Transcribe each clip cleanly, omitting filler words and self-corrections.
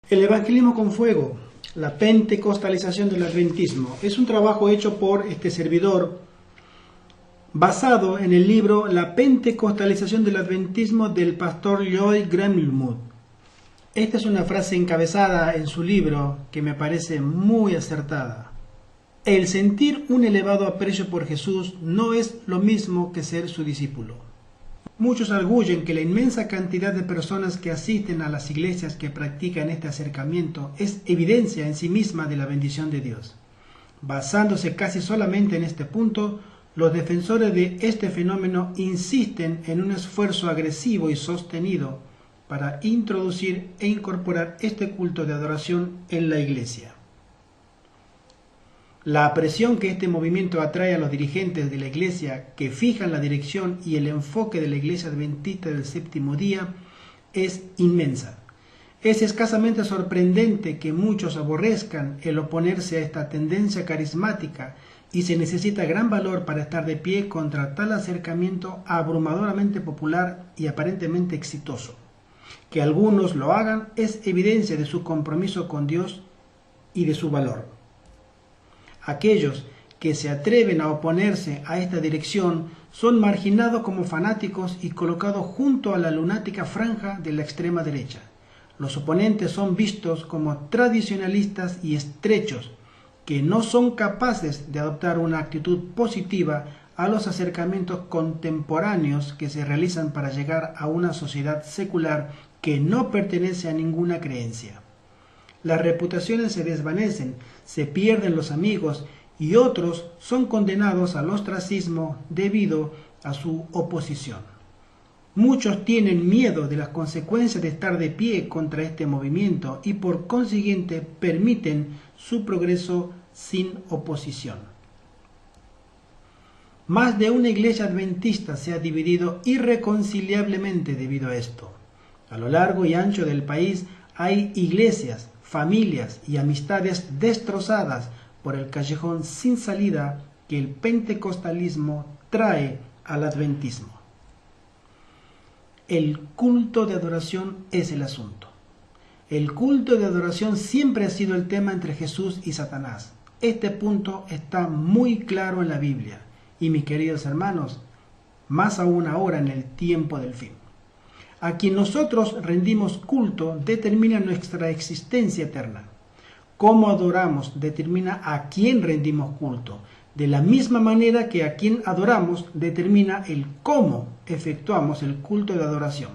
El evangelismo con fuego, la pentecostalización del adventismo, es un trabajo hecho por este servidor basado en el libro La pentecostalización del adventismo del pastor Lloyd Greenwood. Esta es una frase encabezada en su libro que me parece muy acertada. El sentir un elevado aprecio por Jesús no es lo mismo que ser su discípulo. Muchos arguyen que la inmensa cantidad de personas que asisten a las iglesias que practican este acercamiento es evidencia en sí misma de la bendición de Dios. Basándose casi solamente en este punto, los defensores de este fenómeno insisten en un esfuerzo agresivo y sostenido para introducir e incorporar este culto de adoración en la iglesia. La presión que este movimiento atrae a los dirigentes de la iglesia que fijan la dirección y el enfoque de la iglesia adventista del séptimo día es inmensa. Es escasamente sorprendente que muchos aborrezcan el oponerse a esta tendencia carismática y se necesita gran valor para estar de pie contra tal acercamiento abrumadoramente popular y aparentemente exitoso. Que algunos lo hagan es evidencia de su compromiso con Dios y de su valor. Aquellos que se atreven a oponerse a esta dirección son marginados como fanáticos y colocados junto a la lunática franja de la extrema derecha. Los oponentes son vistos como tradicionalistas y estrechos, que no son capaces de adoptar una actitud positiva a los acercamientos contemporáneos que se realizan para llegar a una sociedad secular que no pertenece a ninguna creencia. Las reputaciones se desvanecen, se pierden los amigos y otros son condenados al ostracismo debido a su oposición. Muchos tienen miedo de las consecuencias de estar de pie contra este movimiento y por consiguiente permiten su progreso sin oposición. Más de una iglesia adventista se ha dividido irreconciliablemente debido a esto. A lo largo y ancho del país hay iglesias, familias y amistades destrozadas por el callejón sin salida que el pentecostalismo trae al adventismo. El culto de adoración es el asunto. El culto de adoración siempre ha sido el tema entre Jesús y Satanás. Este punto está muy claro en la Biblia y, mis queridos hermanos, más aún ahora en el tiempo del fin. A quien nosotros rendimos culto determina nuestra existencia eterna. Cómo adoramos determina a quién rendimos culto, de la misma manera que a quien adoramos determina el cómo efectuamos el culto de adoración.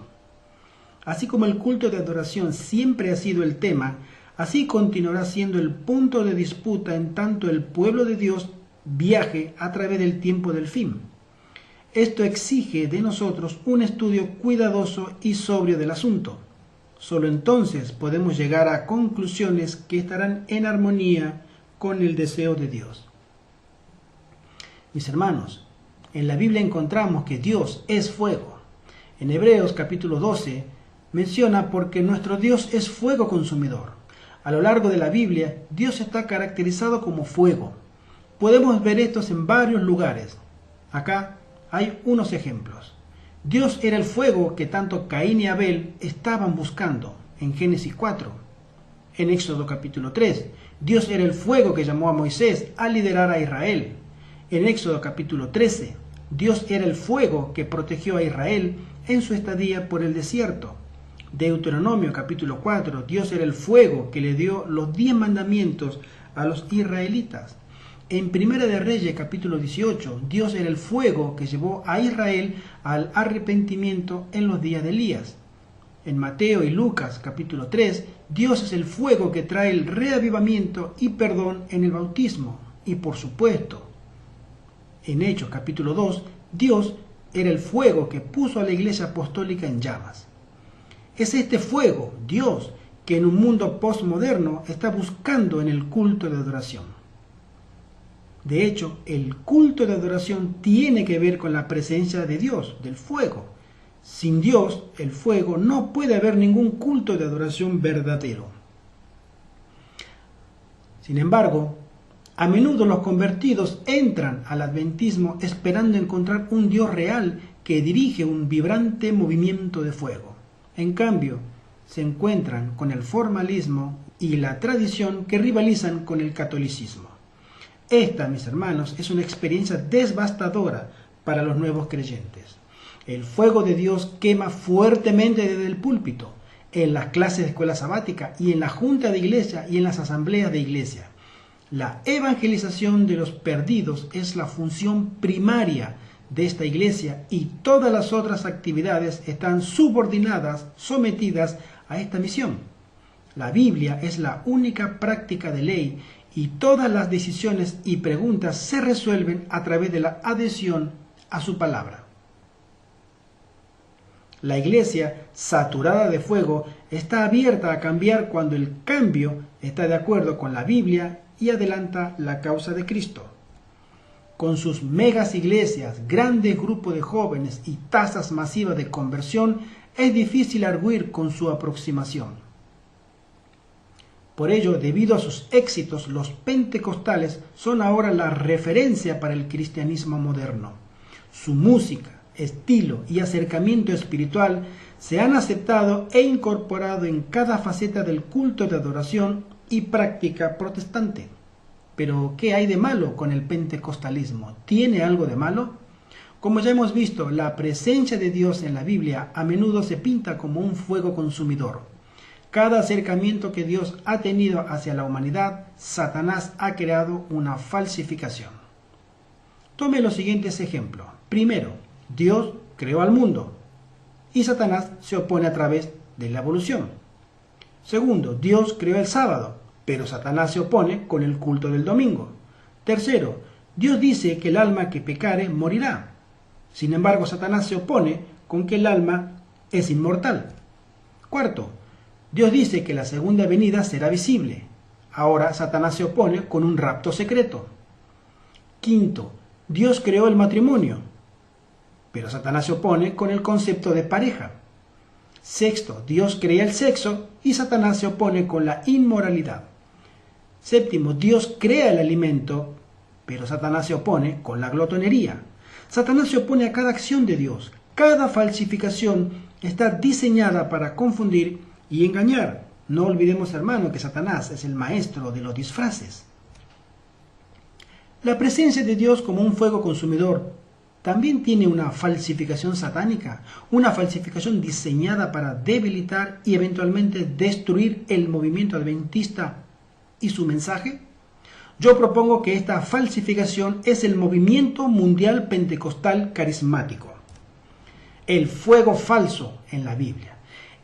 Así como el culto de adoración siempre ha sido el tema, así continuará siendo el punto de disputa en tanto el pueblo de Dios viaje a través del tiempo del fin. Esto exige de nosotros un estudio cuidadoso y sobrio del asunto. Solo entonces podemos llegar a conclusiones que estarán en armonía con el deseo de Dios. Mis hermanos, en la Biblia encontramos que Dios es fuego. En Hebreos capítulo 12 menciona porque nuestro Dios es fuego consumidor. A lo largo de la Biblia, Dios está caracterizado como fuego. Podemos ver estos en varios lugares. Acá hay unos ejemplos. Dios era el fuego que tanto Caín y Abel estaban buscando, en Génesis 4. En Éxodo capítulo 3, Dios era el fuego que llamó a Moisés a liderar a Israel. En Éxodo capítulo 13, Dios era el fuego que protegió a Israel en su estadía por el desierto. Deuteronomio capítulo 4, Dios era el fuego que le dio los 10 mandamientos a los israelitas. En Primera de Reyes capítulo 18, Dios era el fuego que llevó a Israel al arrepentimiento en los días de Elías. En Mateo y Lucas capítulo 3, Dios es el fuego que trae el reavivamiento y perdón en el bautismo. Y por supuesto, en Hechos capítulo 2, Dios era el fuego que puso a la iglesia apostólica en llamas. Es este fuego, Dios, que en un mundo postmoderno está buscando en el culto de adoración. De hecho, el culto de adoración tiene que ver con la presencia de Dios, del fuego. Sin Dios, el fuego, no puede haber ningún culto de adoración verdadero. Sin embargo, a menudo los convertidos entran al adventismo esperando encontrar un Dios real que dirige un vibrante movimiento de fuego. En cambio, se encuentran con el formalismo y la tradición que rivalizan con el catolicismo. Esta, mis hermanos, es una experiencia devastadora para los nuevos creyentes. El fuego de Dios quema fuertemente desde el púlpito, en las clases de escuela sabática y en la junta de iglesia y en las asambleas de iglesia. La evangelización de los perdidos es la función primaria de esta iglesia y todas las otras actividades están subordinadas, sometidas a esta misión. La Biblia es la única práctica de ley y todas las decisiones y preguntas se resuelven a través de la adhesión a su palabra. La iglesia, saturada de fuego, está abierta a cambiar cuando el cambio está de acuerdo con la Biblia y adelanta la causa de Cristo. Con sus megas iglesias, grandes grupos de jóvenes y tasas masivas de conversión, es difícil arguir con su aproximación. Por ello, debido a sus éxitos, los pentecostales son ahora la referencia para el cristianismo moderno. Su música, estilo y acercamiento espiritual se han aceptado e incorporado en cada faceta del culto de adoración y práctica protestante. Pero, ¿qué hay de malo con el pentecostalismo? ¿Tiene algo de malo? Como ya hemos visto, la presencia de Dios en la Biblia a menudo se pinta como un fuego consumidor. Cada acercamiento que Dios ha tenido hacia la humanidad, Satanás ha creado una falsificación. Tome los siguientes ejemplos. Primero, Dios creó al mundo y Satanás se opone a través de la evolución. Segundo, Dios creó el sábado, pero Satanás se opone con el culto del domingo. Tercero, Dios dice que el alma que pecare morirá. Sin embargo, Satanás se opone con que el alma es inmortal. Cuarto, Dios dice que la segunda venida será visible. Ahora Satanás se opone con un rapto secreto. Quinto, Dios creó el matrimonio, pero Satanás se opone con el concepto de pareja. Sexto, Dios crea el sexo y Satanás se opone con la inmoralidad. Séptimo, Dios crea el alimento, pero Satanás se opone con la glotonería. Satanás se opone a cada acción de Dios. Cada falsificación está diseñada para confundir y engañar. No olvidemos, hermano, que Satanás es el maestro de los disfraces. La presencia de Dios como un fuego consumidor también tiene una falsificación satánica, una falsificación diseñada para debilitar y eventualmente destruir el movimiento adventista y su mensaje. Yo propongo que esta falsificación es el movimiento mundial pentecostal carismático, el fuego falso en la Biblia.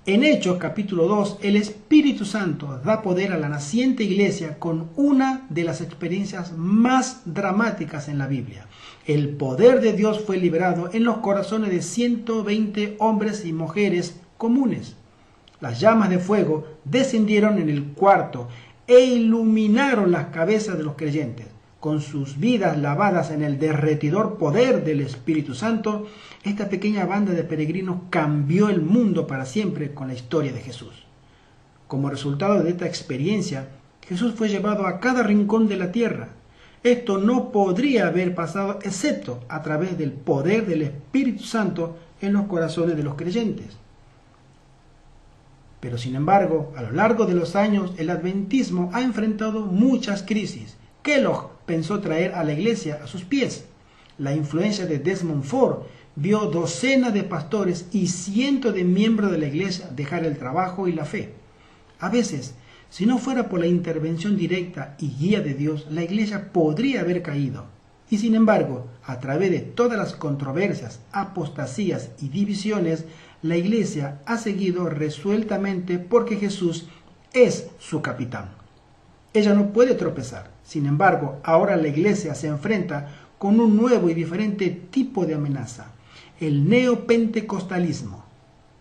En Hechos capítulo 2, el Espíritu Santo da poder a la naciente iglesia con una de las experiencias más dramáticas en la Biblia. El poder de Dios fue liberado en los corazones de 120 hombres y mujeres comunes. Las llamas de fuego descendieron en el cuarto e iluminaron las cabezas de los creyentes. Con sus vidas lavadas en el derretidor poder del Espíritu Santo, esta pequeña banda de peregrinos cambió el mundo para siempre con la historia de Jesús. Como resultado de esta experiencia, Jesús fue llevado a cada rincón de la tierra. Esto no podría haber pasado excepto a través del poder del Espíritu Santo en los corazones de los creyentes. Pero sin embargo, a lo largo de los años, el adventismo ha enfrentado muchas crisis. Kellogg pensó traer a la iglesia a sus pies. La influencia de Desmond Ford vio docenas de pastores y cientos de miembros de la iglesia dejar el trabajo y la fe. A veces, si no fuera por la intervención directa y guía de Dios, la iglesia podría haber caído. Y sin embargo, a través de todas las controversias, apostasías y divisiones, la iglesia ha seguido resueltamente porque Jesús es su capitán. Ella no puede tropezar. Sin embargo, ahora la iglesia se enfrenta con un nuevo y diferente tipo de amenaza, el neopentecostalismo.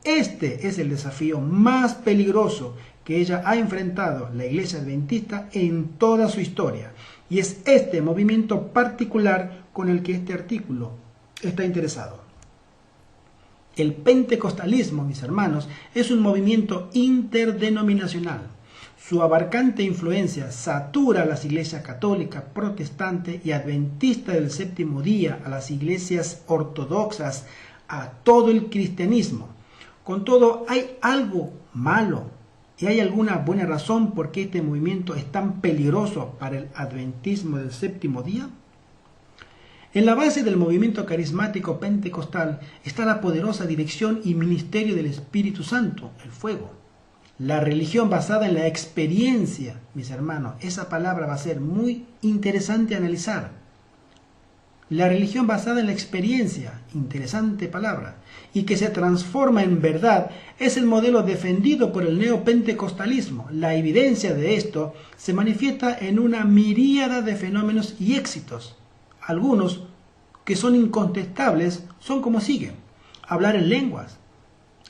Este es el desafío más peligroso que ella ha enfrentado la iglesia adventista en toda su historia. Y es este movimiento particular con el que este artículo está interesado. El pentecostalismo, mis hermanos, es un movimiento interdenominacional. Su abarcante influencia satura a las iglesias católica, protestante y adventista del séptimo día, a las iglesias ortodoxas, a todo el cristianismo. Con todo, ¿hay algo malo y hay alguna buena razón por qué este movimiento es tan peligroso para el adventismo del séptimo día? En la base del movimiento carismático pentecostal está la poderosa dirección y ministerio del Espíritu Santo, el fuego. La religión basada en la experiencia, mis hermanos, esa palabra va a ser muy interesante analizar. La religión basada en la experiencia, interesante palabra, y que se transforma en verdad, es el modelo defendido por el neopentecostalismo. La evidencia de esto se manifiesta en una miríada de fenómenos y éxitos. Algunos, que son incontestables, son como siguen: hablar en lenguas,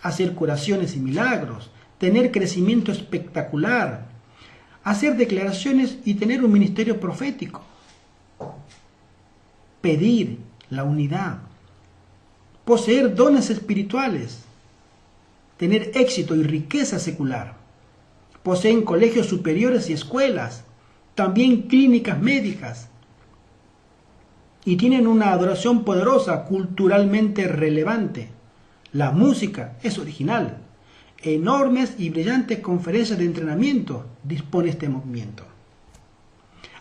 hacer curaciones y milagros, tener crecimiento espectacular, hacer declaraciones y tener un ministerio profético, pedir la unidad, poseer dones espirituales, tener éxito y riqueza secular, poseen colegios superiores y escuelas, también clínicas médicas, y tienen una adoración poderosa, culturalmente relevante. La música es original. Enormes y brillantes conferencias de entrenamiento dispone este movimiento.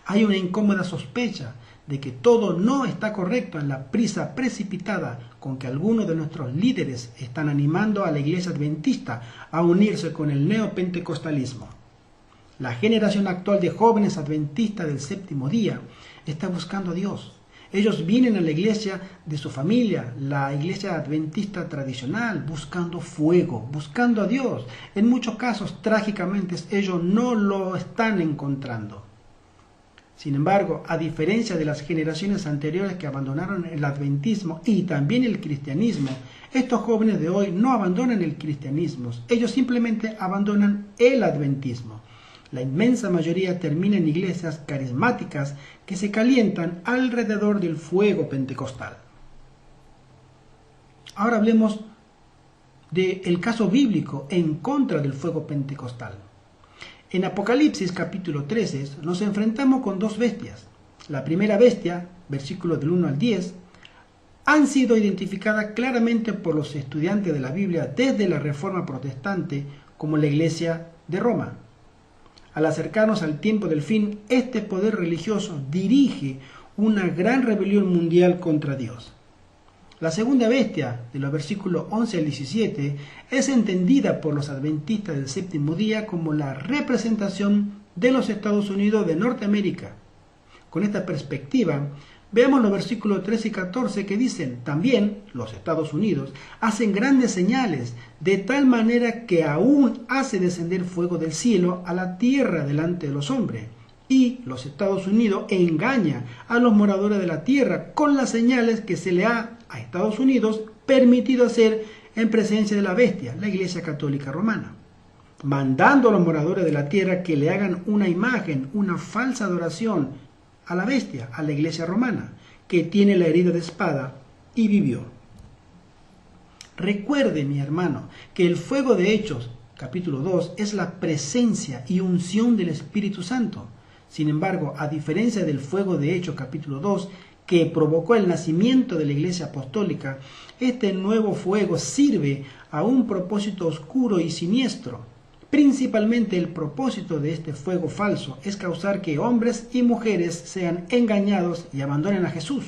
Hay una incómoda sospecha de que todo no está correcto en la prisa precipitada con que algunos de nuestros líderes están animando a la iglesia adventista a unirse con el neopentecostalismo. La generación actual de jóvenes adventistas del séptimo día está buscando a Dios. Ellos vienen a la iglesia de su familia, la iglesia adventista tradicional, buscando fuego, buscando a Dios. En muchos casos, trágicamente, ellos no lo están encontrando. Sin embargo, a diferencia de las generaciones anteriores que abandonaron el adventismo y también el cristianismo, estos jóvenes de hoy no abandonan el cristianismo, ellos simplemente abandonan el adventismo. La inmensa mayoría termina en iglesias carismáticas que se calientan alrededor del fuego pentecostal. Ahora hablemos del caso bíblico en contra del fuego pentecostal. En Apocalipsis capítulo 13 nos enfrentamos con dos bestias. La primera bestia, versículos del 1 al 10, han sido identificadas claramente por los estudiantes de la Biblia desde la Reforma Protestante como la Iglesia de Roma. Al acercarnos al tiempo del fin, este poder religioso dirige una gran rebelión mundial contra Dios. La segunda bestia, de los versículos 11 al 17, es entendida por los adventistas del séptimo día como la representación de los Estados Unidos de Norteamérica. Con esta perspectiva, veamos los versículos 13 y 14 que dicen: también los Estados Unidos hacen grandes señales, de tal manera que aún hace descender fuego del cielo a la tierra delante de los hombres. Y los Estados Unidos engaña a los moradores de la tierra con las señales que se le ha a Estados Unidos permitido hacer en presencia de la bestia, la Iglesia Católica Romana, mandando a los moradores de la tierra que le hagan una imagen, una falsa adoración a la bestia, a la Iglesia Romana, que tiene la herida de espada y vivió. Recuerde, mi hermano, que el fuego de Hechos, capítulo 2, es la presencia y unción del Espíritu Santo. Sin embargo, a diferencia del fuego de Hechos, capítulo 2, que provocó el nacimiento de la Iglesia Apostólica, este nuevo fuego sirve a un propósito oscuro y siniestro. Principalmente el propósito de este fuego falso es causar que hombres y mujeres sean engañados y abandonen a Jesús.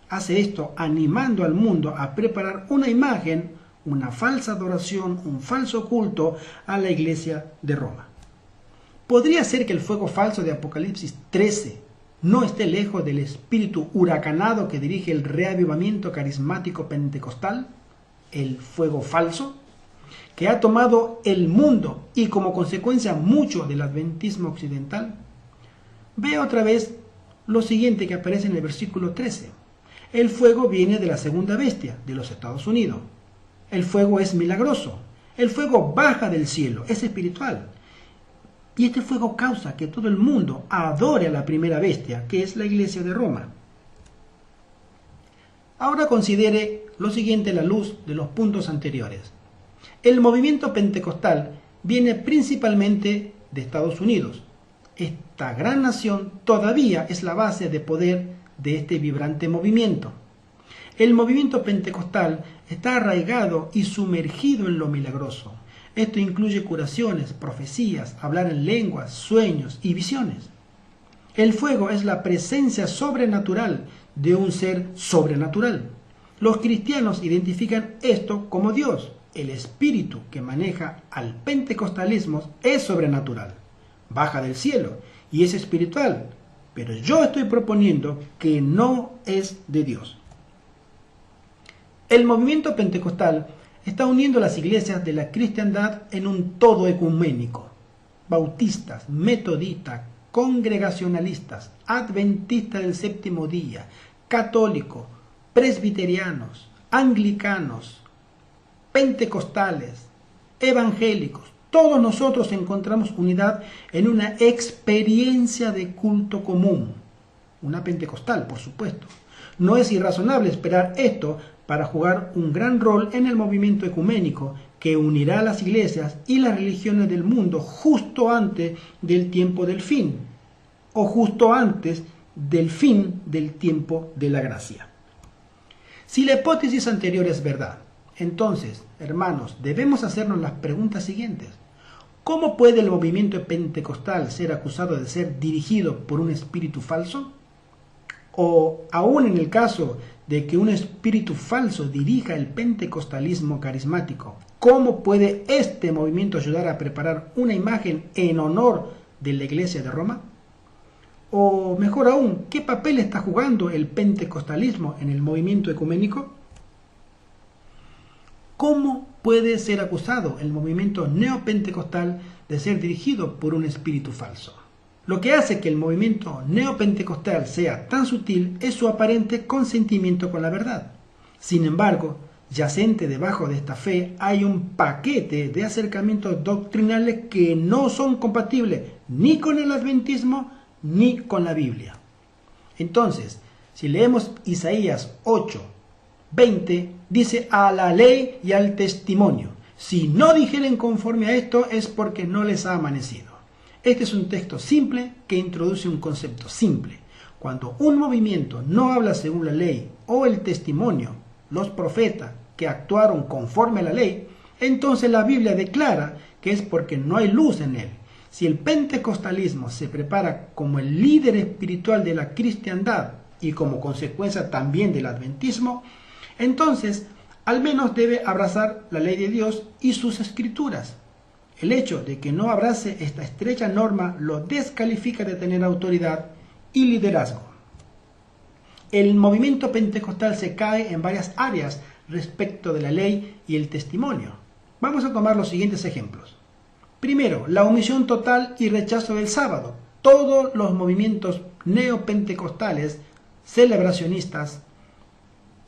Hace esto animando al mundo a preparar una imagen, una falsa adoración, un falso culto a la Iglesia de Roma. ¿Podría ser que el fuego falso de Apocalipsis 13 no esté lejos del espíritu huracanado que dirige el reavivamiento carismático pentecostal? El fuego falso que ha tomado el mundo y como consecuencia mucho del adventismo occidental. Ve otra vez lo siguiente que aparece en el versículo 13. El fuego viene de la segunda bestia, de los Estados Unidos. El fuego es milagroso. El fuego baja del cielo, es espiritual. Y este fuego causa que todo el mundo adore a la primera bestia, que es la Iglesia de Roma. Ahora considere lo siguiente a la luz de los puntos anteriores. El movimiento pentecostal viene principalmente de Estados Unidos. Esta gran nación todavía es la base de poder de este vibrante movimiento. El movimiento pentecostal está arraigado y sumergido en lo milagroso. Esto incluye curaciones, profecías, hablar en lenguas, sueños y visiones. El fuego es la presencia sobrenatural de un ser sobrenatural. Los cristianos identifican esto como Dios. El espíritu que maneja al pentecostalismo es sobrenatural, baja del cielo y es espiritual, pero yo estoy proponiendo que no es de Dios. El movimiento pentecostal está uniendo las iglesias de la cristiandad en un todo ecuménico. Bautistas, metodistas, congregacionalistas, adventistas del séptimo día, católicos, presbiterianos, anglicanos, pentecostales, evangélicos, todos nosotros encontramos unidad en una experiencia de culto común, una pentecostal, por supuesto. No es irrazonable esperar esto para jugar un gran rol en el movimiento ecuménico que unirá a las iglesias y las religiones del mundo justo antes del tiempo del fin, o justo antes del fin del tiempo de la gracia. Si la hipótesis anterior es verdad, entonces, hermanos, debemos hacernos las preguntas siguientes. ¿Cómo puede el movimiento pentecostal ser acusado de ser dirigido por un espíritu falso? O, aún en el caso de que un espíritu falso dirija el pentecostalismo carismático, ¿cómo puede este movimiento ayudar a preparar una imagen en honor de la Iglesia de Roma? O, mejor aún, ¿qué papel está jugando el pentecostalismo en el movimiento ecuménico? ¿Cómo puede ser acusado el movimiento neopentecostal de ser dirigido por un espíritu falso? Lo que hace que el movimiento neopentecostal sea tan sutil es su aparente consentimiento con la verdad. Sin embargo, yacente debajo de esta fe hay un paquete de acercamientos doctrinales que no son compatibles ni con el adventismo ni con la Biblia. Entonces, si leemos Isaías 8:20, dice: a la ley y al testimonio. Si no dijeren conforme a esto es porque no les ha amanecido. Este es un texto simple que introduce un concepto simple. Cuando un movimiento no habla según la ley o el testimonio, los profetas que actuaron conforme a la ley, entonces la Biblia declara que es porque no hay luz en él. Si el pentecostalismo se prepara como el líder espiritual de la cristiandad y como consecuencia también del adventismo, entonces al menos debe abrazar la ley de Dios y sus escrituras. El hecho de que no abrace esta estrecha norma lo descalifica de tener autoridad y liderazgo. El movimiento pentecostal se cae en varias áreas respecto de la ley y el testimonio. Vamos a tomar los siguientes ejemplos. Primero, la omisión total y rechazo del sábado. Todos los movimientos neopentecostales celebracionistas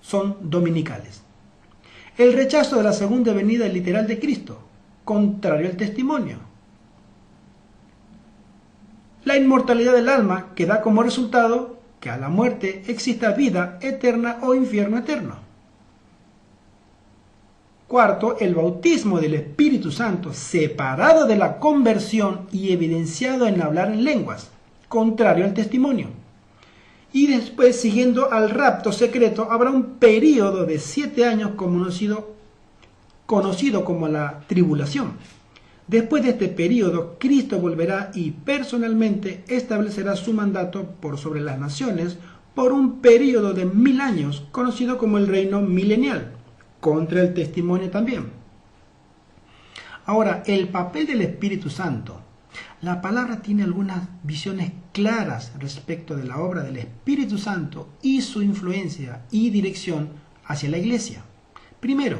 son dominicales. El rechazo de la segunda venida literal de Cristo, contrario al testimonio. La inmortalidad del alma, que da como resultado que a la muerte exista vida eterna o infierno eterno. Cuarto, el bautismo del Espíritu Santo, separado de la conversión y evidenciado en hablar en lenguas, contrario al testimonio. Y después, siguiendo al rapto secreto, habrá un período de 7 años conocido como la tribulación. Después de este período, Cristo volverá y personalmente establecerá su mandato por sobre las naciones por un período de 1000 años, conocido como el reino milenial, contra el testimonio también. Ahora, el papel del Espíritu Santo. La palabra tiene algunas visiones claras respecto de la obra del Espíritu Santo y su influencia y dirección hacia la iglesia. Primero,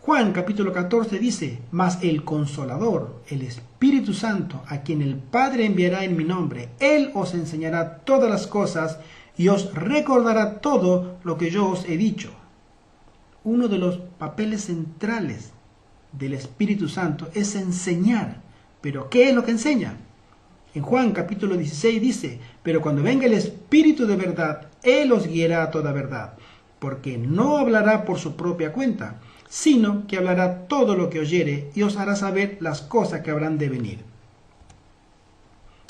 Juan capítulo 14 dice: mas el Consolador, el Espíritu Santo, a quien el Padre enviará en mi nombre, Él os enseñará todas las cosas y os recordará todo lo que yo os he dicho. Uno de los papeles centrales del Espíritu Santo es enseñar. ¿Pero qué es lo que enseña? En Juan capítulo 16 dice: pero cuando venga el Espíritu de verdad, Él os guiará a toda verdad, porque no hablará por su propia cuenta, sino que hablará todo lo que oyere y os hará saber las cosas que habrán de venir.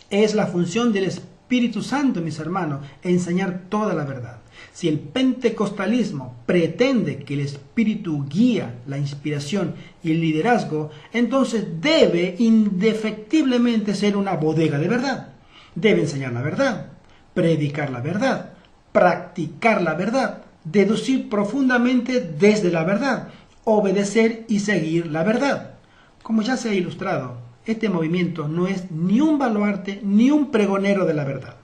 Es la función del Espíritu Santo, mis hermanos, enseñar toda la verdad. Si el pentecostalismo pretende que el Espíritu guía la inspiración y el liderazgo, entonces debe indefectiblemente ser una bodega de verdad. Debe enseñar la verdad, predicar la verdad, practicar la verdad, deducir profundamente desde la verdad, obedecer y seguir la verdad. Como ya se ha ilustrado, este movimiento no es ni un baluarte ni un pregonero de la verdad.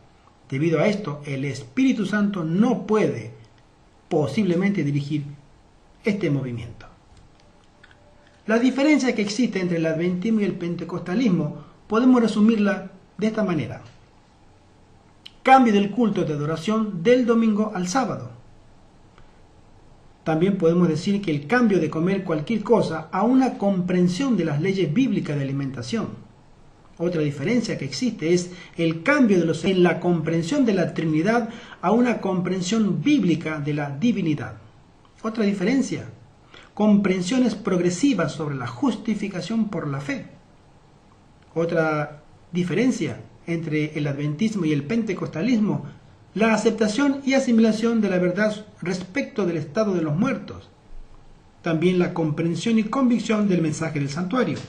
Debido a esto, el Espíritu Santo no puede posiblemente dirigir este movimiento. La diferencia que existe entre el adventismo y el pentecostalismo podemos resumirla de esta manera. Cambio del culto de adoración del domingo al sábado. También podemos decir que el cambio de comer cualquier cosa a una comprensión de las leyes bíblicas de alimentación. Otra diferencia que existe es el cambio en la comprensión de la Trinidad a una comprensión bíblica de la divinidad. Otra diferencia, comprensiones progresivas sobre la justificación por la fe. Otra diferencia entre el adventismo y el pentecostalismo, la aceptación y asimilación de la verdad respecto del estado de los muertos. También la comprensión y convicción del mensaje del santuario.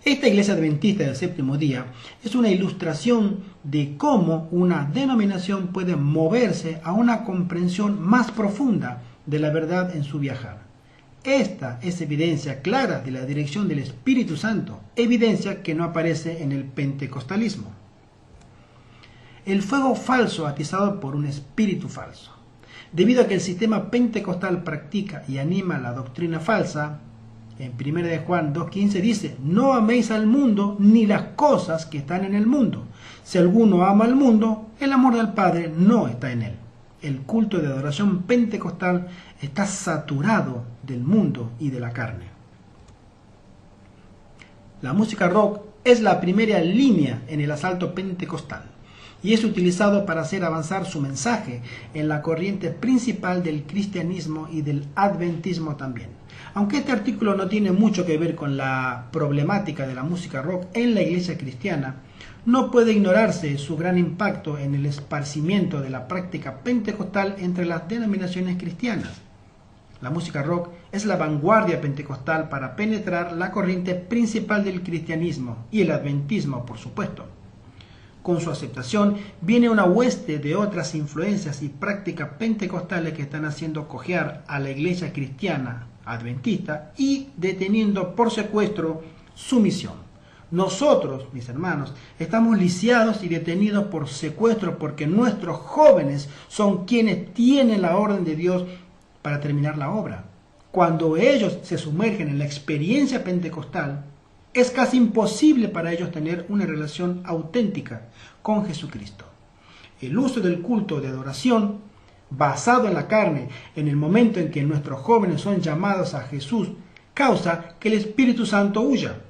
Esta iglesia adventista del séptimo día es una ilustración de cómo una denominación puede moverse a una comprensión más profunda de la verdad en su viajar. Esta es evidencia clara de la dirección del Espíritu Santo, evidencia que no aparece en el pentecostalismo. El fuego falso atizado por un espíritu falso. Debido a que el sistema pentecostal practica y anima la doctrina falsa, en 1 de Juan 2.15 dice, no améis al mundo ni las cosas que están en el mundo. Si alguno ama al mundo, el amor del Padre no está en él. El culto de adoración pentecostal está saturado del mundo y de la carne. La música rock es la primera línea en el asalto pentecostal y es utilizado para hacer avanzar su mensaje en la corriente principal del cristianismo y del adventismo también. Aunque este artículo no tiene mucho que ver con la problemática de la música rock en la iglesia cristiana, no puede ignorarse su gran impacto en el esparcimiento de la práctica pentecostal entre las denominaciones cristianas. La música rock es la vanguardia pentecostal para penetrar la corriente principal del cristianismo y el adventismo, por supuesto. Con su aceptación viene una hueste de otras influencias y prácticas pentecostales que están haciendo cojear a la iglesia cristiana adventista y deteniendo por secuestro su misión. Nosotros, mis hermanos, estamos lisiados y detenidos por secuestro porque nuestros jóvenes son quienes tienen la orden de Dios para terminar la obra. Cuando ellos se sumergen en la experiencia pentecostal, es casi imposible para ellos tener una relación auténtica con Jesucristo. El uso del culto de adoración basado en la carne, en el momento en que nuestros jóvenes son llamados a Jesús, causa que el Espíritu Santo huya.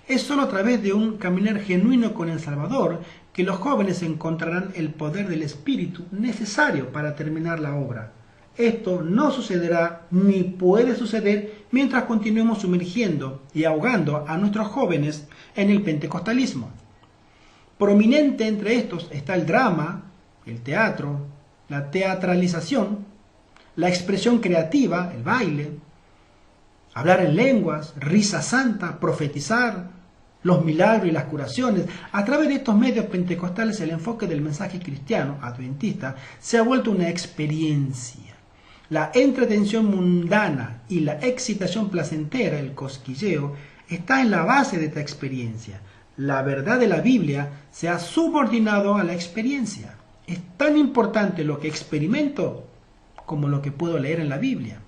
Es solo a través de un caminar genuino con el Salvador que los jóvenes encontrarán el poder del Espíritu necesario para terminar la obra. Esto no sucederá ni puede suceder mientras continuemos sumergiendo y ahogando a nuestros jóvenes en el pentecostalismo. Prominente entre estos está el drama, el teatro, la teatralización, la expresión creativa, el baile, hablar en lenguas, risa santa, profetizar, los milagros y las curaciones. A través de estos medios pentecostales el enfoque del mensaje cristiano, adventista, se ha vuelto una experiencia. La entretención mundana y la excitación placentera, el cosquilleo, está en la base de esta experiencia. La verdad de la Biblia se ha subordinado a la experiencia. Es tan importante lo que experimento como lo que puedo leer en la Biblia.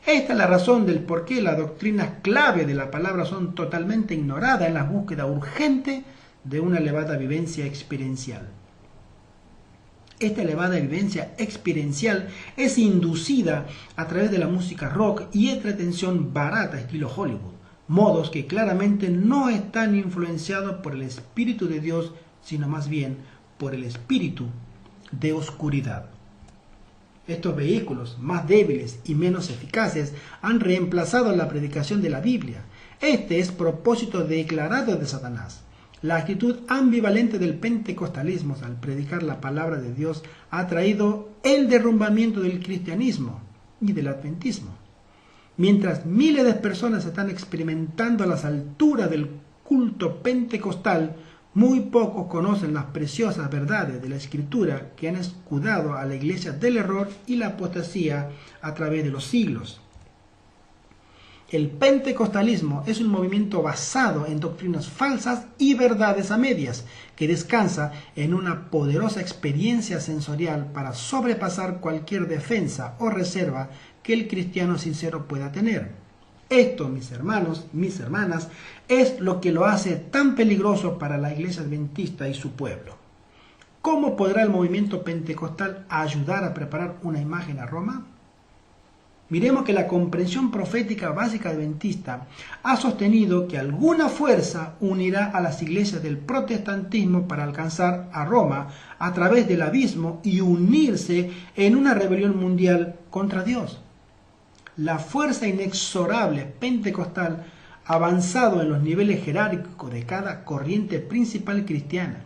Esta es la razón del por qué las doctrinas clave de la palabra son totalmente ignoradas en la búsqueda urgente de una elevada vivencia experiencial. Esta elevada vivencia experiencial es inducida a través de la música rock y entretención barata estilo Hollywood, modos que claramente no están influenciados por el Espíritu de Dios, sino más bien por el espíritu de oscuridad. Estos vehículos más débiles y menos eficaces han reemplazado la predicación de la Biblia. Este es propósito declarado de Satanás. La actitud ambivalente del pentecostalismo al predicar la palabra de Dios ha traído el derrumbamiento del cristianismo y del adventismo. Mientras miles de personas están experimentando a las alturas del culto pentecostal, muy pocos conocen las preciosas verdades de la Escritura que han escudado a la Iglesia del error y la apostasía a través de los siglos. El pentecostalismo es un movimiento basado en doctrinas falsas y verdades a medias, que descansa en una poderosa experiencia sensorial para sobrepasar cualquier defensa o reserva que el cristiano sincero pueda tener. Esto, mis hermanos, mis hermanas, es lo que lo hace tan peligroso para la Iglesia Adventista y su pueblo. ¿Cómo podrá el movimiento pentecostal ayudar a preparar una imagen a Roma? Miremos que la comprensión profética básica adventista ha sostenido que alguna fuerza unirá a las iglesias del protestantismo para alcanzar a Roma a través del abismo y unirse en una rebelión mundial contra Dios. La fuerza inexorable pentecostal ha avanzado en los niveles jerárquicos de cada corriente principal cristiana.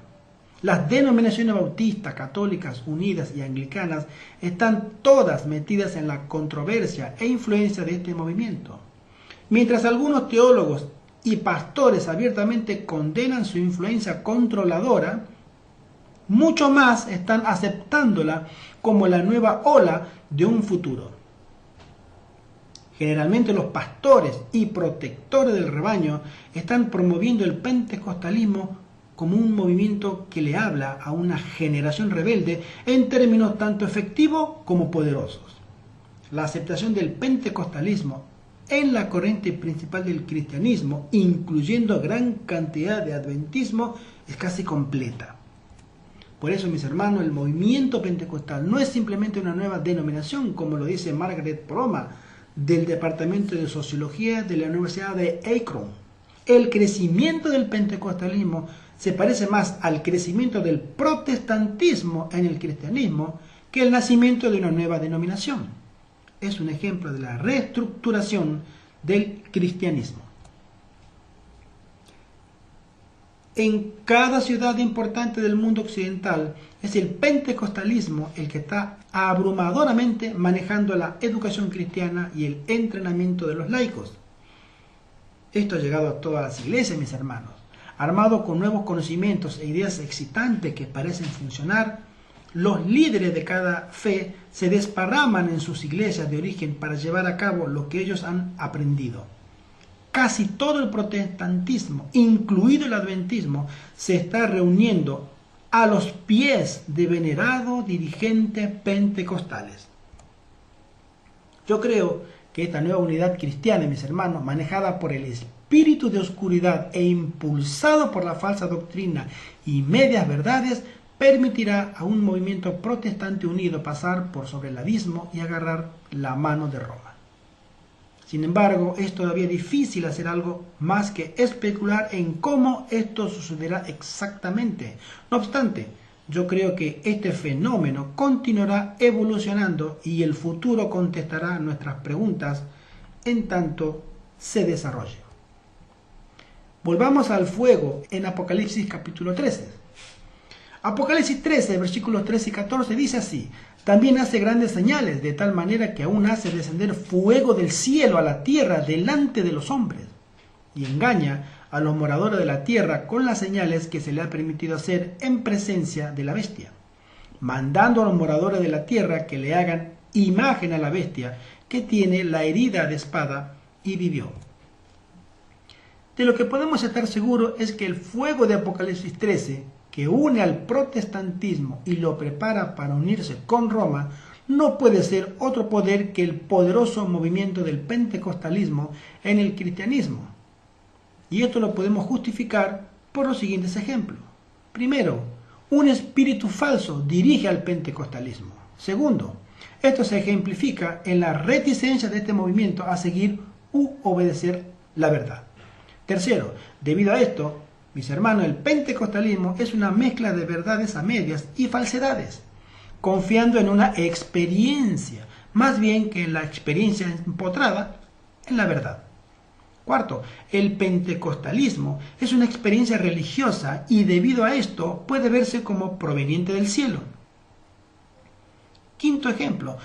Las denominaciones bautistas, católicas, unidas y anglicanas están todas metidas en la controversia e influencia de este movimiento. Mientras algunos teólogos y pastores abiertamente condenan su influencia controladora, muchos más están aceptándola como la nueva ola de un futuro. Generalmente los pastores y protectores del rebaño están promoviendo el pentecostalismo como un movimiento que le habla a una generación rebelde en términos tanto efectivos como poderosos. La aceptación del pentecostalismo en la corriente principal del cristianismo, incluyendo gran cantidad de adventismo, es casi completa. Por eso, mis hermanos, el movimiento pentecostal no es simplemente una nueva denominación, como lo dice Margaret Proma, del Departamento de Sociología de la Universidad de Akron. El crecimiento del pentecostalismo se parece más al crecimiento del protestantismo en el cristianismo que el nacimiento de una nueva denominación. Es un ejemplo de la reestructuración del cristianismo. En cada ciudad importante del mundo occidental es el pentecostalismo el que está abrumadoramente manejando la educación cristiana y el entrenamiento de los laicos. Esto ha llegado a todas las iglesias, mis hermanos. Armado con nuevos conocimientos e ideas excitantes que parecen funcionar, los líderes de cada fe se desparraman en sus iglesias de origen para llevar a cabo lo que ellos han aprendido. Casi todo el protestantismo, incluido el adventismo, se está reuniendo a los pies de venerados dirigentes pentecostales. Yo creo que esta nueva unidad cristiana, mis hermanos, manejada por el espíritu de oscuridad e impulsado por la falsa doctrina y medias verdades, permitirá a un movimiento protestante unido pasar por sobre el abismo y agarrar la mano de Roma. Sin embargo, es todavía difícil hacer algo más que especular en cómo esto sucederá exactamente. No obstante, yo creo que este fenómeno continuará evolucionando y el futuro contestará nuestras preguntas en tanto se desarrolle. Volvamos al fuego en Apocalipsis capítulo 13. Apocalipsis 13, versículos 13 y 14 dice así: también hace grandes señales, de tal manera que aún hace descender fuego del cielo a la tierra delante de los hombres, y engaña a los moradores de la tierra con las señales que se le ha permitido hacer en presencia de la bestia, mandando a los moradores de la tierra que le hagan imagen a la bestia que tiene la herida de espada y vivió. De lo que podemos estar seguros es que el fuego de Apocalipsis 13, que une al protestantismo y lo prepara para unirse con Roma, no puede ser otro poder que el poderoso movimiento del pentecostalismo en el cristianismo. Y esto lo podemos justificar por los siguientes ejemplos. Primero, un espíritu falso dirige al pentecostalismo. Segundo, esto se ejemplifica en la reticencia de este movimiento a seguir u obedecer la verdad. Tercero, debido a esto, mis hermanos, el pentecostalismo es una mezcla de verdades a medias y falsedades, confiando en una experiencia, más bien que en la experiencia empotrada en la verdad. Cuarto, el pentecostalismo es una experiencia religiosa y debido a esto puede verse como proveniente del cielo. Quinto ejemplo,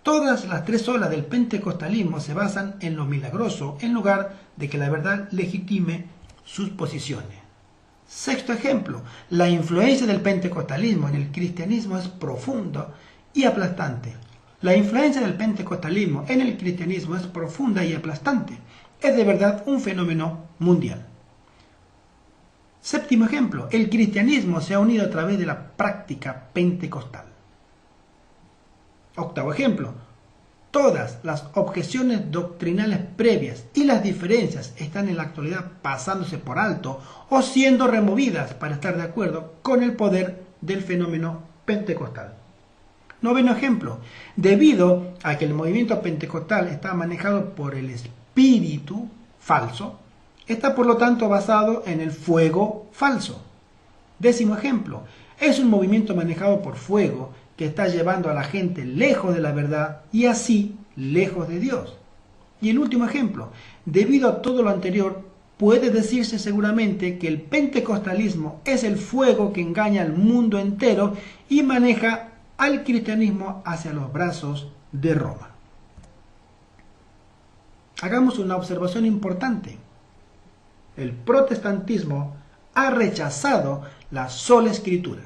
todas las tres olas del pentecostalismo se basan en lo milagroso en lugar de que la verdad legitime sus posiciones. Sexto ejemplo, la influencia del pentecostalismo en el cristianismo es profunda y aplastante. La influencia del pentecostalismo en el cristianismo es profunda y aplastante. Es de verdad un fenómeno mundial. Séptimo ejemplo, el cristianismo se ha unido a través de la práctica pentecostal. Octavo ejemplo, todas las objeciones doctrinales previas y las diferencias están en la actualidad pasándose por alto o siendo removidas para estar de acuerdo con el poder del fenómeno pentecostal. Noveno ejemplo, debido a que el movimiento pentecostal está manejado por el espíritu falso, está por lo tanto basado en el fuego falso. Décimo ejemplo, es un movimiento manejado por fuego que está llevando a la gente lejos de la verdad y así lejos de Dios. Y el último ejemplo, debido a todo lo anterior, puede decirse seguramente que el pentecostalismo es el fuego que engaña al mundo entero y maneja al cristianismo hacia los brazos de Roma. Hagamos una observación importante. El protestantismo ha rechazado la sola escritura.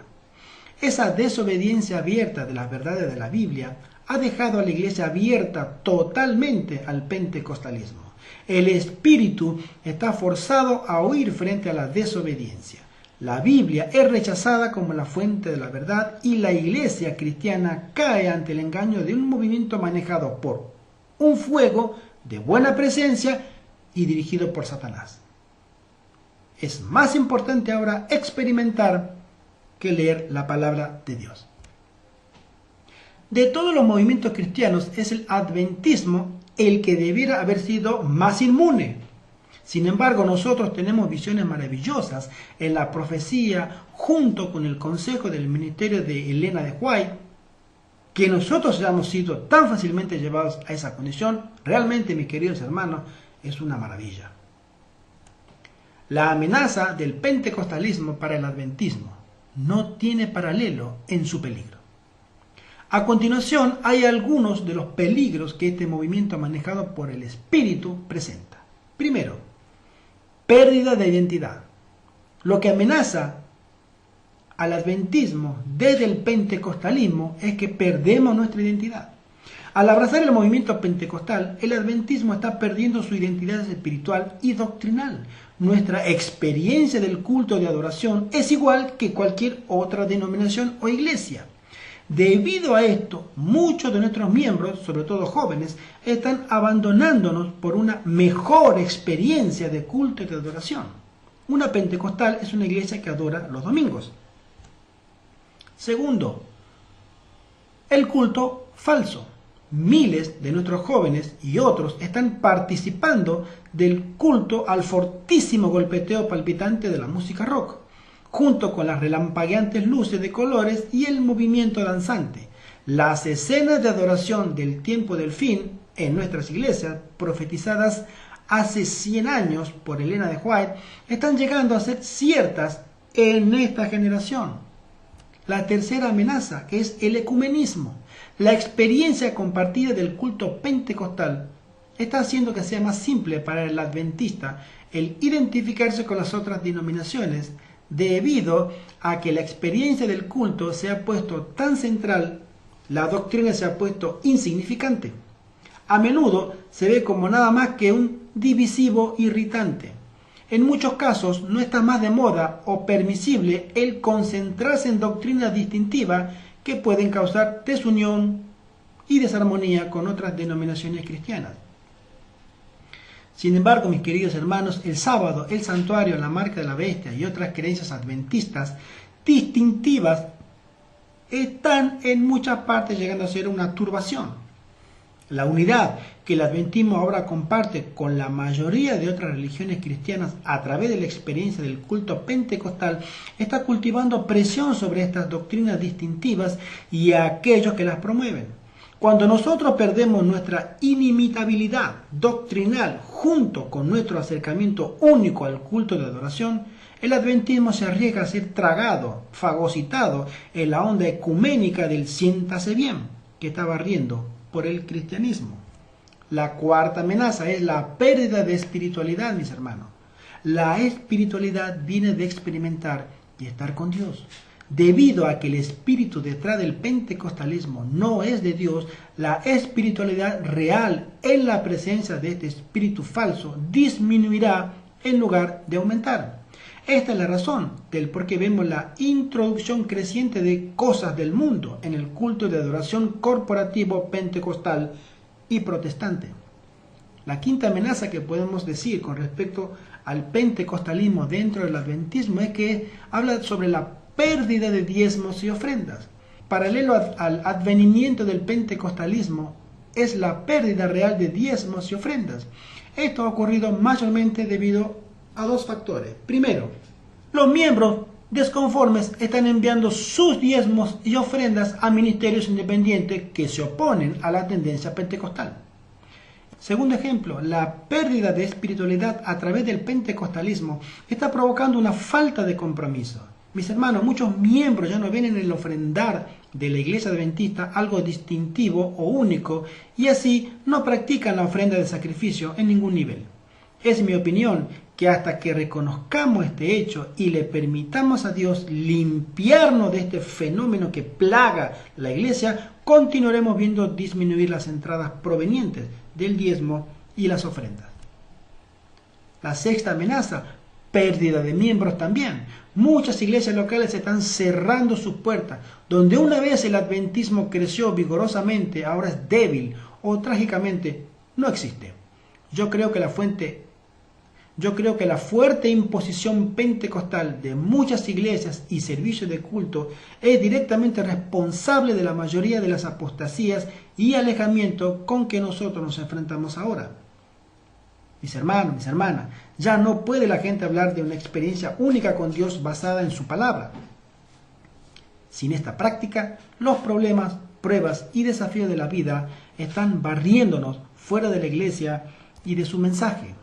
Esa desobediencia abierta de las verdades de la Biblia ha dejado a la iglesia abierta totalmente al pentecostalismo. El espíritu está forzado a huir frente a la desobediencia. La Biblia es rechazada como la fuente de la verdad y la iglesia cristiana cae ante el engaño de un movimiento manejado por un fuego de buena presencia y dirigido por Satanás. Es más importante ahora experimentar que leer la palabra de Dios. De todos los movimientos cristianos es el adventismo el que debiera haber sido más inmune. Sin embargo, nosotros tenemos visiones maravillosas en la profecía junto con el consejo del ministerio de Elena de White. Que nosotros hayamos sido tan fácilmente llevados a esa condición, realmente, mis queridos hermanos, es una maravilla. La amenaza del pentecostalismo para el adventismo no tiene paralelo en su peligro. A continuación, hay algunos de los peligros que este movimiento manejado por el Espíritu presenta. Primero, pérdida de identidad. Lo que amenaza al adventismo desde el pentecostalismo es que perdemos nuestra identidad. Al abrazar el movimiento pentecostal, el adventismo está perdiendo su identidad espiritual y doctrinal. Nuestra experiencia del culto de adoración es igual que cualquier otra denominación o iglesia. Debido a esto, muchos de nuestros miembros, sobre todo jóvenes, están abandonándonos por una mejor experiencia de culto y de adoración. Una pentecostal es una iglesia que adora los domingos. Segundo, el culto falso. Miles de nuestros jóvenes y otros están participando del culto al fortísimo golpeteo palpitante de la música rock, junto con las relampagueantes luces de colores y el movimiento danzante. Las escenas de adoración del tiempo del fin en nuestras iglesias, profetizadas hace 100 años por Elena de White, están llegando a ser ciertas en esta generación. La tercera amenaza es el ecumenismo. La experiencia compartida del culto pentecostal está haciendo que sea más simple para el adventista el identificarse con las otras denominaciones, debido a que la experiencia del culto se ha puesto tan central, la doctrina se ha puesto insignificante. A menudo se ve como nada más que un divisivo irritante. En muchos casos no está más de moda o permisible el concentrarse en doctrinas distintivas que pueden causar desunión y desarmonía con otras denominaciones cristianas. Sin embargo, mis queridos hermanos, el sábado, el santuario, la marca de la bestia y otras creencias adventistas distintivas están en muchas partes llegando a ser una turbación. La unidad que el adventismo ahora comparte con la mayoría de otras religiones cristianas a través de la experiencia del culto pentecostal está cultivando presión sobre estas doctrinas distintivas y a aquellos que las promueven. Cuando nosotros perdemos nuestra inimitabilidad doctrinal junto con nuestro acercamiento único al culto de adoración, el adventismo se arriesga a ser tragado, fagocitado en la onda ecuménica del siéntase bien, que está barriendo por el cristianismo. La cuarta amenaza es la pérdida de espiritualidad, mis hermanos. La espiritualidad viene de experimentar y estar con Dios. Debido a que el espíritu detrás del pentecostalismo no es de Dios, la espiritualidad real en la presencia de este espíritu falso disminuirá en lugar de aumentar. Esta es la razón del por qué vemos la introducción creciente de cosas del mundo en el culto de adoración corporativo pentecostal y protestante. La quinta amenaza que podemos decir con respecto al pentecostalismo dentro del adventismo es que habla sobre la pérdida de diezmos y ofrendas. Paralelo al advenimiento del pentecostalismo es la pérdida real de diezmos y ofrendas. Esto ha ocurrido mayormente debido a dos factores. Primero, los miembros desconformes están enviando sus diezmos y ofrendas a ministerios independientes que se oponen a la tendencia pentecostal. Segundo ejemplo, la pérdida de espiritualidad a través del pentecostalismo está provocando una falta de compromiso. Mis hermanos, muchos miembros ya no ven en el ofrendar de la iglesia adventista algo distintivo o único y así no practican la ofrenda de sacrificio en ningún nivel. Es mi opinión que hasta que reconozcamos este hecho y le permitamos a Dios limpiarnos de este fenómeno que plaga la iglesia, continuaremos viendo disminuir las entradas provenientes del diezmo y las ofrendas. La sexta amenaza, pérdida de miembros también. Muchas iglesias locales están cerrando sus puertas. Donde una vez el adventismo creció vigorosamente, ahora es débil o trágicamente no existe. Yo creo que la fuerte imposición pentecostal de muchas iglesias y servicios de culto es directamente responsable de la mayoría de las apostasías y alejamiento con que nosotros nos enfrentamos ahora. Mis hermanos, mis hermanas, ya no puede la gente hablar de una experiencia única con Dios basada en su palabra. Sin esta práctica, los problemas, pruebas y desafíos de la vida están barriéndonos fuera de la iglesia y de su mensaje.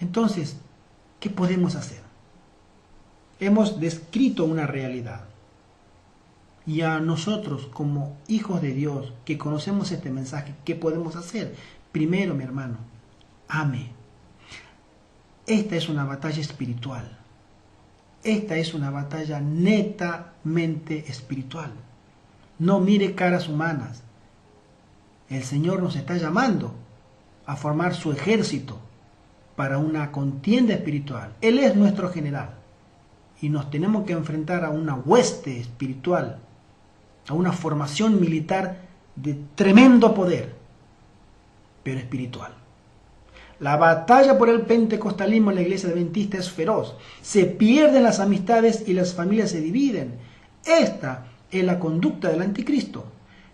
Entonces, ¿qué podemos hacer? Hemos descrito una realidad. Y a nosotros, como hijos de Dios, que conocemos este mensaje, ¿qué podemos hacer? Primero, mi hermano, ame. Esta es una batalla espiritual. Esta es una batalla netamente espiritual. No mire caras humanas. El Señor nos está llamando a formar su ejército para una contienda espiritual. Él es nuestro general y nos tenemos que enfrentar a una hueste espiritual, a una formación militar de tremendo poder, pero espiritual. La batalla por el pentecostalismo en la iglesia adventista es feroz. Se pierden las amistades y las familias se dividen. Esta es la conducta del anticristo.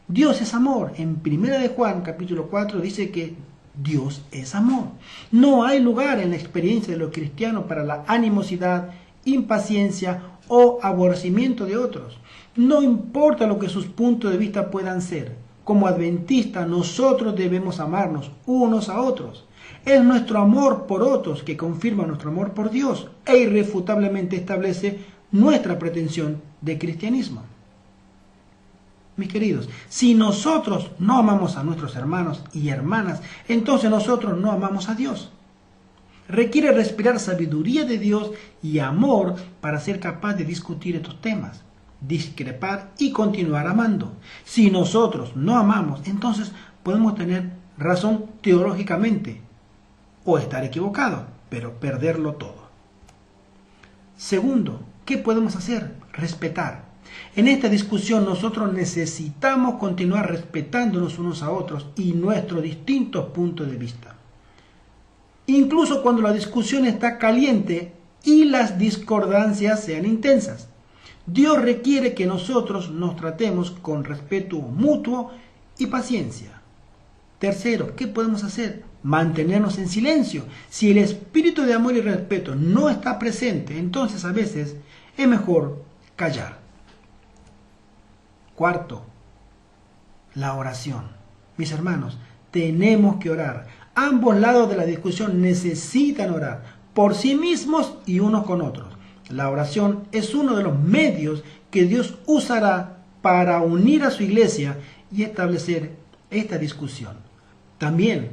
Dios es amor. En 1 de Juan, capítulo 4, dice que Dios es amor. No hay lugar en la experiencia de los cristianos para la animosidad, impaciencia o aborrecimiento de otros. No importa lo que sus puntos de vista puedan ser. Como adventistas, nosotros debemos amarnos unos a otros. Es nuestro amor por otros que confirma nuestro amor por Dios e irrefutablemente establece nuestra pretensión de cristianismo. Mis queridos, si nosotros no amamos a nuestros hermanos y hermanas, entonces nosotros no amamos a Dios. Requiere respirar sabiduría de Dios y amor para ser capaz de discutir estos temas, discrepar y continuar amando. Si nosotros no amamos, entonces podemos tener razón teológicamente o estar equivocados, pero perderlo todo. Segundo, ¿qué podemos hacer? Respetar. En esta discusión nosotros necesitamos continuar respetándonos unos a otros y nuestros distintos puntos de vista. Incluso cuando la discusión está caliente y las discordancias sean intensas. Dios requiere que nosotros nos tratemos con respeto mutuo y paciencia. Tercero, ¿qué podemos hacer? Mantenernos en silencio. Si el espíritu de amor y respeto no está presente, entonces a veces es mejor callar. Cuarto, la oración. Mis hermanos, tenemos que orar. Ambos lados de la discusión necesitan orar, por sí mismos y unos con otros. La oración es uno de los medios que Dios usará para unir a su iglesia y establecer esta discusión. También,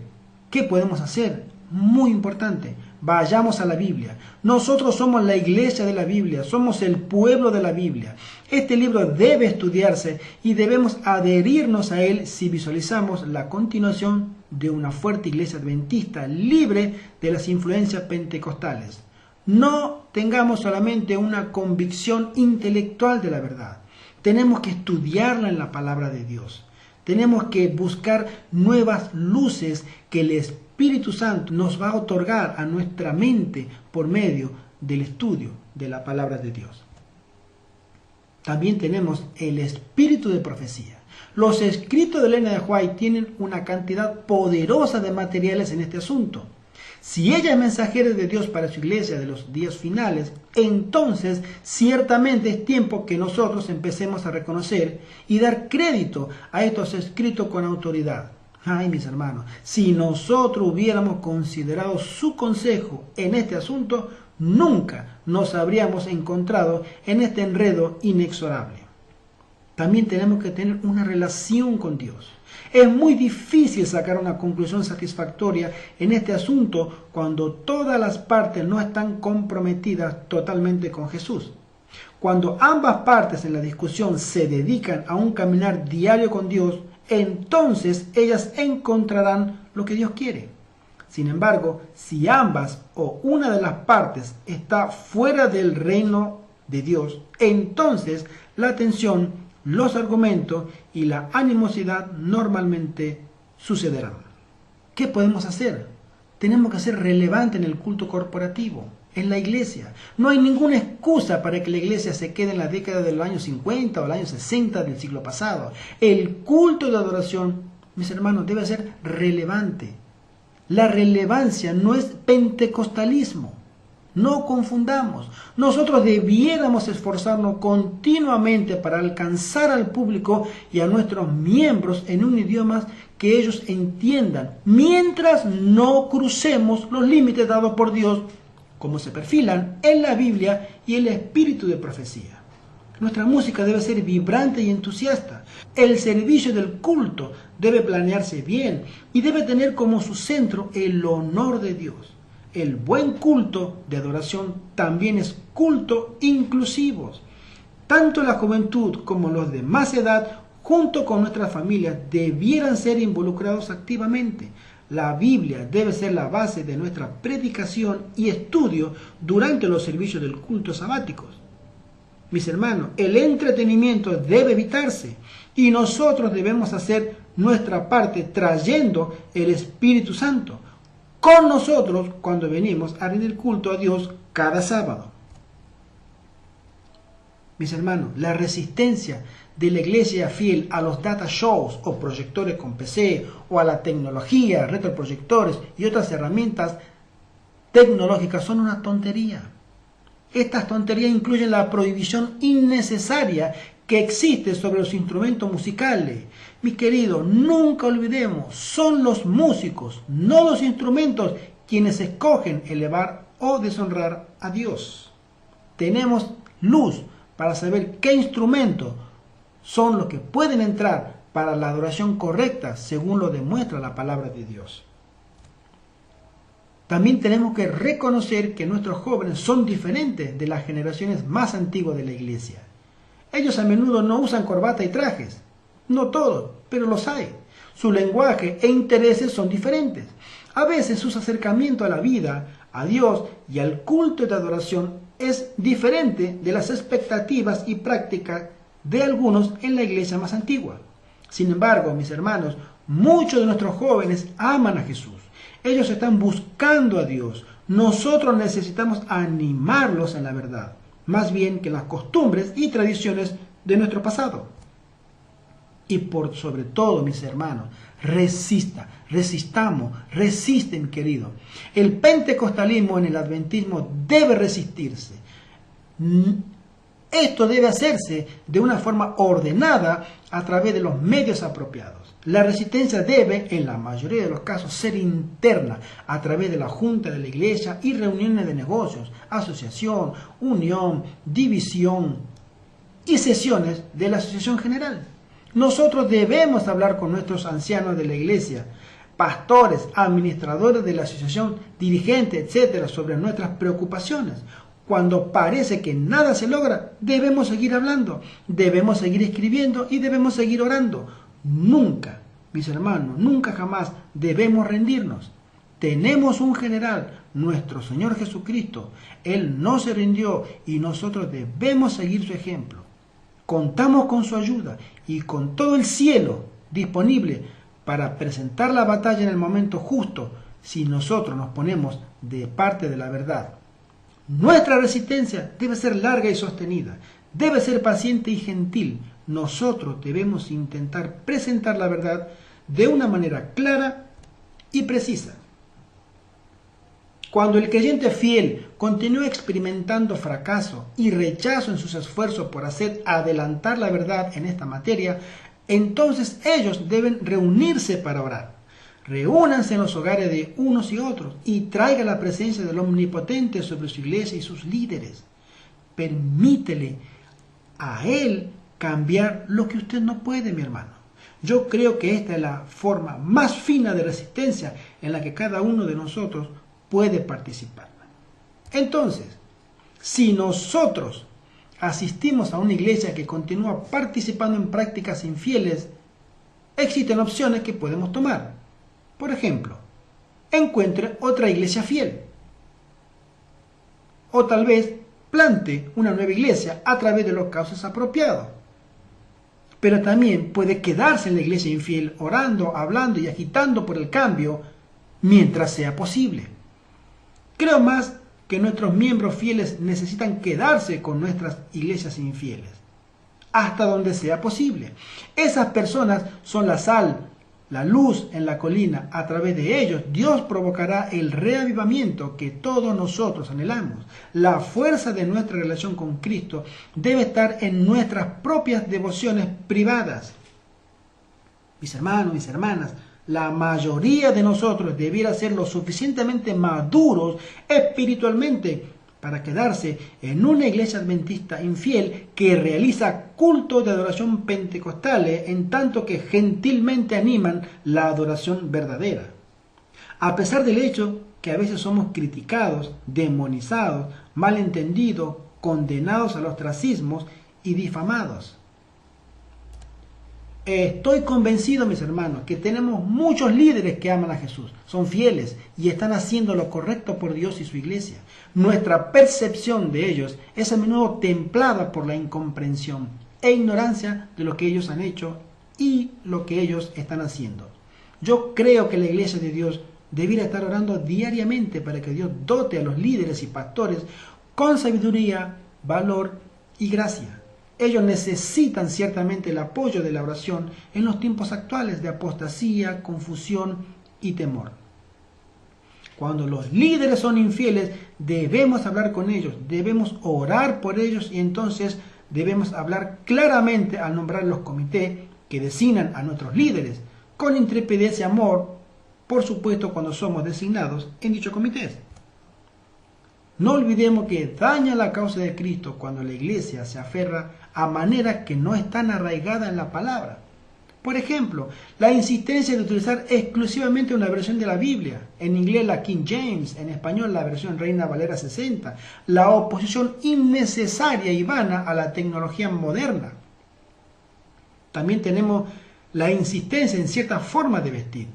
¿qué podemos hacer? Muy importante, vayamos a la Biblia. Nosotros somos la iglesia de la Biblia, somos el pueblo de la Biblia. Este libro debe estudiarse y debemos adherirnos a él si visualizamos la continuación de una fuerte iglesia adventista libre de las influencias pentecostales. No tengamos solamente una convicción intelectual de la verdad. Tenemos que estudiarla en la palabra de Dios. Tenemos que buscar nuevas luces que el Espíritu Santo nos va a otorgar a nuestra mente por medio del estudio de la palabra de Dios. También tenemos el espíritu de profecía. Los escritos de Elena de White tienen una cantidad poderosa de materiales en este asunto. Si ella es mensajera de Dios para su iglesia de los días finales, entonces ciertamente es tiempo que nosotros empecemos a reconocer y dar crédito a estos escritos con autoridad. Ay, mis hermanos, si nosotros hubiéramos considerado su consejo en este asunto, nunca nos habríamos encontrado en este enredo inexorable. También tenemos que tener una relación con Dios. Es muy difícil sacar una conclusión satisfactoria en este asunto cuando todas las partes no están comprometidas totalmente con Jesús. Cuando ambas partes en la discusión se dedican a un caminar diario con Dios, entonces ellas encontrarán lo que Dios quiere. Sin embargo, si ambas o una de las partes está fuera del reino de Dios, entonces la tensión, los argumentos y la animosidad normalmente sucederán. ¿Qué podemos hacer? Tenemos que ser relevantes en el culto corporativo, en la iglesia. No hay ninguna excusa para que la iglesia se quede en la década de los años 50 o los años 60 del siglo pasado. El culto de adoración, mis hermanos, debe ser relevante. La relevancia no es pentecostalismo. No confundamos. Nosotros debiéramos esforzarnos continuamente para alcanzar al público y a nuestros miembros en un idioma que ellos entiendan, mientras no crucemos los límites dados por Dios, como se perfilan en la Biblia y el espíritu de profecía. Nuestra música debe ser vibrante y entusiasta. El servicio del culto debe planearse bien y debe tener como su centro el honor de Dios. El buen culto de adoración también es culto inclusivo. Tanto la juventud como los de más edad, junto con nuestras familias, debieran ser involucrados activamente. La Biblia debe ser la base de nuestra predicación y estudio durante los servicios del culto sabáticos. Mis hermanos, el entretenimiento debe evitarse y nosotros debemos hacer nuestra parte trayendo el Espíritu Santo con nosotros cuando venimos a rendir culto a Dios cada sábado. Mis hermanos, la resistencia de la iglesia fiel a los data shows o proyectores con PC o a la tecnología, retroproyectores y otras herramientas tecnológicas son una tontería. Estas tonterías incluyen la prohibición innecesaria que existe sobre los instrumentos musicales. Mi querido, nunca olvidemos, son los músicos, no los instrumentos, quienes escogen elevar o deshonrar a Dios. Tenemos luz para saber qué instrumentos son los que pueden entrar para la adoración correcta, según lo demuestra la palabra de Dios. También tenemos que reconocer que nuestros jóvenes son diferentes de las generaciones más antiguas de la iglesia. Ellos a menudo no usan corbata y trajes. No todos, pero los hay. Su lenguaje e intereses son diferentes. A veces su acercamiento a la vida, a Dios y al culto de adoración es diferente de las expectativas y prácticas de algunos en la iglesia más antigua. Sin embargo, mis hermanos, muchos de nuestros jóvenes aman a Jesús. Ellos están buscando a Dios. Nosotros necesitamos animarlos en la verdad, más bien que en las costumbres y tradiciones de nuestro pasado. Y por sobre todo, mis hermanos, resisten, querido. El pentecostalismo en el adventismo debe resistirse. Esto debe hacerse de una forma ordenada a través de los medios apropiados. La resistencia debe, en la mayoría de los casos, ser interna, a través de la junta de la iglesia y reuniones de negocios, asociación, unión, división y sesiones de la asociación general. Nosotros debemos hablar con nuestros ancianos de la iglesia, pastores, administradores de la asociación, dirigentes, etcétera, sobre nuestras preocupaciones. Cuando parece que nada se logra, debemos seguir hablando, debemos seguir escribiendo y debemos seguir orando. Nunca, mis hermanos, nunca jamás debemos rendirnos. Tenemos un general, nuestro Señor Jesucristo. Él no se rindió y nosotros debemos seguir su ejemplo. Contamos con su ayuda y con todo el cielo disponible para presentar la batalla en el momento justo si nosotros nos ponemos de parte de la verdad. Nuestra resistencia debe ser larga y sostenida, debe ser paciente y gentil. Nosotros debemos intentar presentar la verdad de una manera clara y precisa. Cuando el creyente fiel continúa experimentando fracaso y rechazo en sus esfuerzos por hacer adelantar la verdad en esta materia, entonces ellos deben reunirse para orar. Reúnanse en los hogares de unos y otros y traigan la presencia del Omnipotente sobre su iglesia y sus líderes. Permítele a Él cambiar lo que usted no puede, mi hermano. Yo creo que esta es la forma más fina de resistencia en la que cada uno de nosotros puede participar. Entonces, si nosotros asistimos a una iglesia que continúa participando en prácticas infieles, existen opciones que podemos tomar. Por ejemplo, encuentre otra iglesia fiel. O tal vez plante una nueva iglesia a través de los cauces apropiados. Pero también puede quedarse en la iglesia infiel orando, hablando y agitando por el cambio mientras sea posible. Creo más que nuestros miembros fieles necesitan quedarse con nuestras iglesias infieles hasta donde sea posible. Esas personas son la sal, la luz en la colina. A través de ellos Dios provocará el reavivamiento que todos nosotros anhelamos. La fuerza de nuestra relación con Cristo debe estar en nuestras propias devociones privadas. Mis hermanos, mis hermanas, la mayoría de nosotros debiera ser lo suficientemente maduros espiritualmente para quedarse en una iglesia adventista infiel que realiza cultos de adoración pentecostales en tanto que gentilmente animan la adoración verdadera. A pesar del hecho que a veces somos criticados, demonizados, malentendidos, condenados al ostracismo y difamados. Estoy convencido, mis hermanos, que tenemos muchos líderes que aman a Jesús, son fieles y están haciendo lo correcto por Dios y su iglesia. Nuestra percepción de ellos es a menudo templada por la incomprensión e ignorancia de lo que ellos han hecho y lo que ellos están haciendo. Yo creo que la iglesia de Dios debiera estar orando diariamente para que Dios dote a los líderes y pastores con sabiduría, valor y gracia. Ellos necesitan ciertamente el apoyo de la oración en los tiempos actuales de apostasía, confusión y temor. Cuando los líderes son infieles, debemos hablar con ellos, debemos orar por ellos y entonces debemos hablar claramente al nombrar los comités que designan a nuestros líderes, con intrepidez y amor, por supuesto cuando somos designados en dichos comités. No olvidemos que daña la causa de Cristo cuando la iglesia se aferra a maneras que no están arraigadas en la palabra. Por ejemplo, la insistencia de utilizar exclusivamente una versión de la Biblia, en inglés la King James, en español la versión Reina Valera 60, la oposición innecesaria y vana a la tecnología moderna. También tenemos la insistencia en cierta forma de vestir,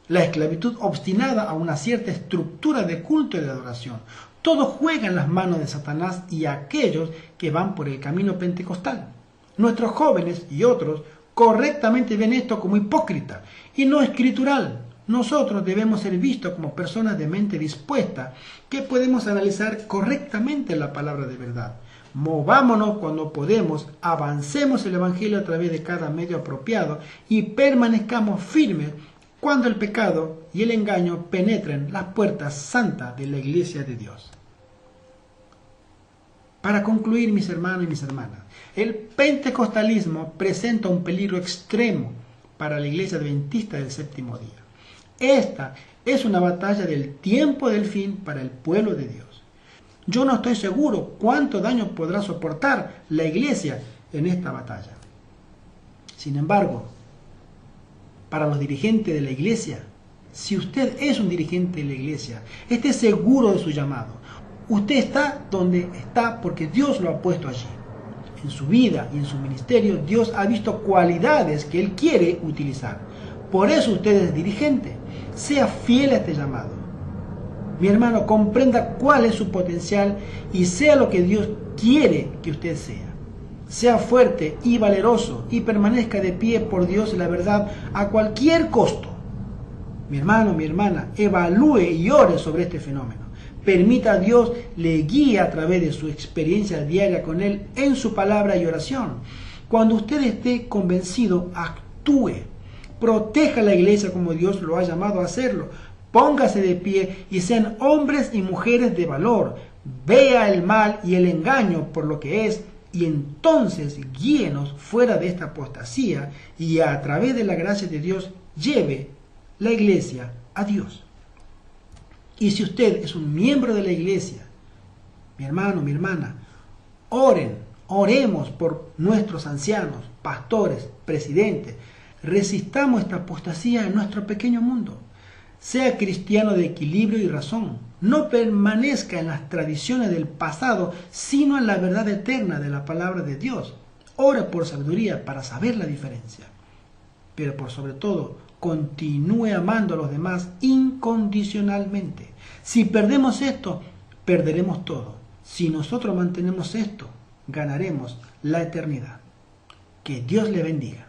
la esclavitud obstinada a una cierta estructura de culto y de adoración. Todo juega en las manos de Satanás y aquellos que van por el camino pentecostal. Nuestros jóvenes y otros correctamente ven esto como hipócrita y no escritural. Nosotros debemos ser vistos como personas de mente dispuesta que podemos analizar correctamente la palabra de verdad. Movámonos cuando podemos, avancemos el Evangelio a través de cada medio apropiado y permanezcamos firmes cuando el pecado y el engaño penetren las puertas santas de la iglesia de Dios. Para concluir, mis hermanos y mis hermanas, el pentecostalismo presenta un peligro extremo para la iglesia adventista del séptimo día. Esta es una batalla del tiempo del fin para el pueblo de Dios. Yo no estoy seguro cuánto daño podrá soportar la iglesia en esta batalla. Sin embargo, para los dirigentes de la iglesia, si usted es un dirigente de la iglesia, esté seguro de su llamado. Usted está donde está porque Dios lo ha puesto allí. En su vida y en su ministerio, Dios ha visto cualidades que Él quiere utilizar. Por eso usted es dirigente. Sea fiel a este llamado. Mi hermano, comprenda cuál es su potencial y sea lo que Dios quiere que usted sea. Sea fuerte y valeroso y permanezca de pie por Dios y la verdad a cualquier costo. Mi hermano, mi hermana, evalúe y ore sobre este fenómeno. Permita a Dios le guíe a través de su experiencia diaria con Él en su palabra y oración. Cuando usted esté convencido, actúe. Proteja a la iglesia como Dios lo ha llamado a hacerlo. Póngase de pie y sean hombres y mujeres de valor. Vea el mal y el engaño por lo que es y entonces guíenos fuera de esta apostasía y a través de la gracia de Dios lleve la iglesia a Dios. Y si usted es un miembro de la iglesia, mi hermano, mi hermana, oremos por nuestros ancianos, pastores, presidentes. Resistamos esta apostasía en nuestro pequeño mundo. Sea cristiano de equilibrio y razón. No permanezca en las tradiciones del pasado, sino en la verdad eterna de la palabra de Dios. Ore por sabiduría para saber la diferencia. Pero por sobre todo, continúe amando a los demás incondicionalmente. Si perdemos esto, perderemos todo. Si nosotros mantenemos esto, ganaremos la eternidad. Que Dios le bendiga.